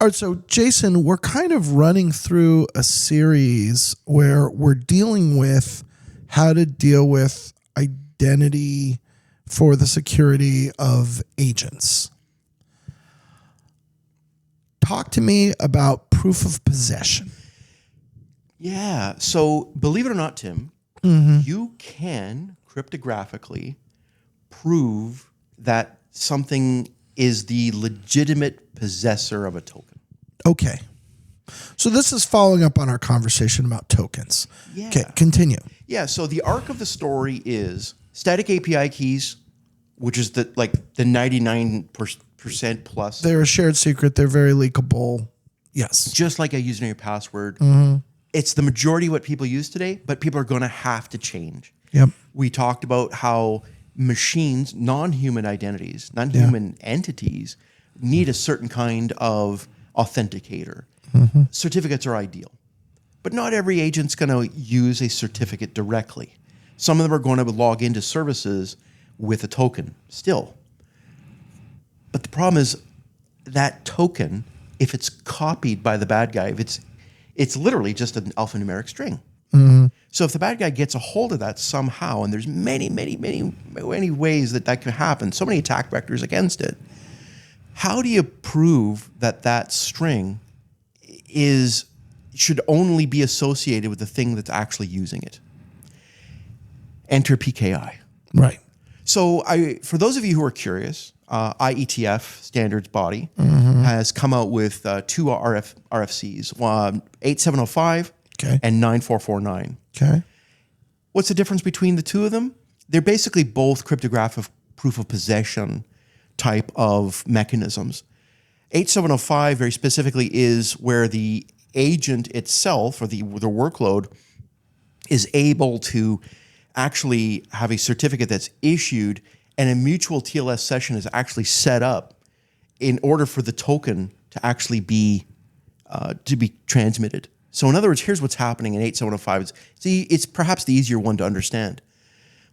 All right, so Jason, we're kind of running through a series where we're dealing with how to deal with identity for the security of agents. Talk to me about proof of possession. Yeah. So believe it or not, Tim, you can cryptographically prove that something is the legitimate possessor of a token. Okay. So this is following up on our conversation about tokens. Yeah. Okay, continue. Yeah. So the arc of the story is static API keys, which is the 99% plus. They're a shared secret. They're very leakable. Yes. Just like a username and password. It's the majority of what people use today, but people are going to have to change. Yep. We talked about how machines, non-human identities, non-human entities need a certain kind of authenticator. Certificates are ideal, but not every agent's going to use a certificate directly. Some of them are going to log into services with a token still. But the problem is that token, if it's copied by the bad guy, if it's literally just an alphanumeric string. So if the bad guy gets a hold of that somehow, and there's many ways that can happen, so many attack vectors against it, how do you prove that that string should only be associated with the thing that's actually using it? Enter PKI. Right. So for those of you who are curious, IETF standards body has come out with two RFCs, 8705 and 9449. Okay. What's the difference between the two of them? They're basically both cryptographic proof of possession type of mechanisms. 8705 very specifically is where the agent itself or the workload is able to actually have a certificate that's issued and a mutual TLS session is actually set up in order for the token to actually be transmitted. So in other words, here's what's happening in 8705. It's perhaps the easier one to understand,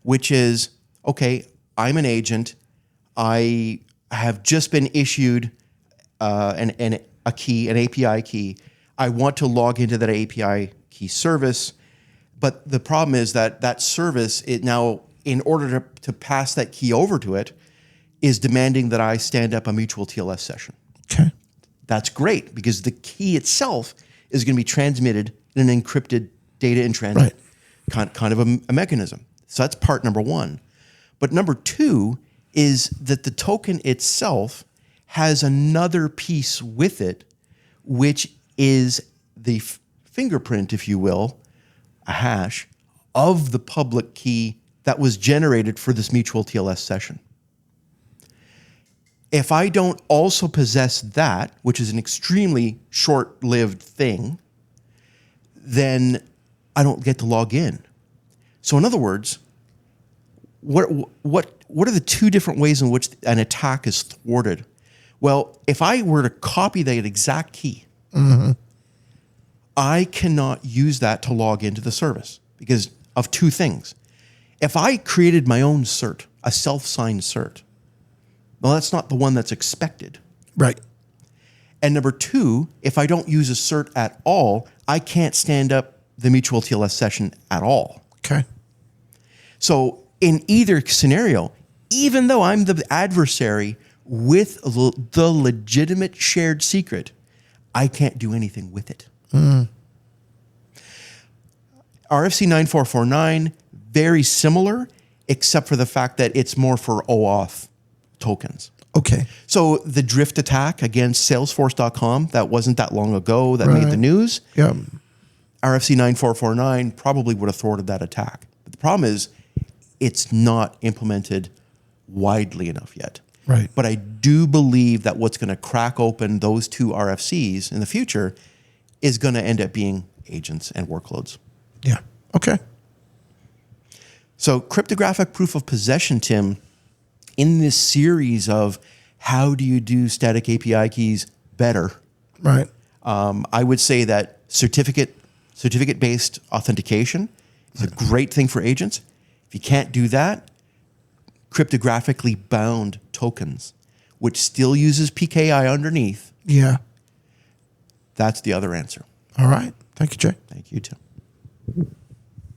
which is, okay, I'm an agent. I have just been issued an API key. I want to log into that API key service. But the problem is that service, it now, in order to pass that key over to it, is demanding that I stand up a mutual TLS session. Okay. That's great because the key itself is going to be transmitted in an encrypted data in transit kind of a mechanism. So that's part number one. But number two is that the token itself has another piece with it, which is the fingerprint, if you will, a hash of the public key that was generated for this mutual TLS session. If I don't also possess that, which is an extremely short-lived thing, then I don't get to log in. So in other words, what are the two different ways in which an attack is thwarted? Well, if I were to copy that exact key, I cannot use that to log into the service because of two things. If I created my own cert, a self-signed cert, well, that's not the one that's expected. Right. And number two, if I don't use a cert at all, I can't stand up the mutual TLS session at all. Okay. So in either scenario, even though I'm the adversary with the legitimate shared secret, I can't do anything with it. RFC 9449, very similar, except for the fact that it's more for OAuth tokens. Okay. So the drift attack against Salesforce.com, that wasn't that long ago, that made the news. Yeah. RFC 9449 probably would have thwarted that attack. But the problem is it's not implemented widely enough yet. Right. But I do believe that what's going to crack open those two RFCs in the future is going to end up being agents and workloads. Yeah. Okay. So cryptographic proof of possession, Tim, in this series of how do you do static API keys better, Right. I would say that certificate-based authentication is a great thing for agents. If you can't do that, cryptographically bound tokens, which still uses PKI underneath, Yeah. That's the other answer. All right. Thank you, Jay. Thank you, too.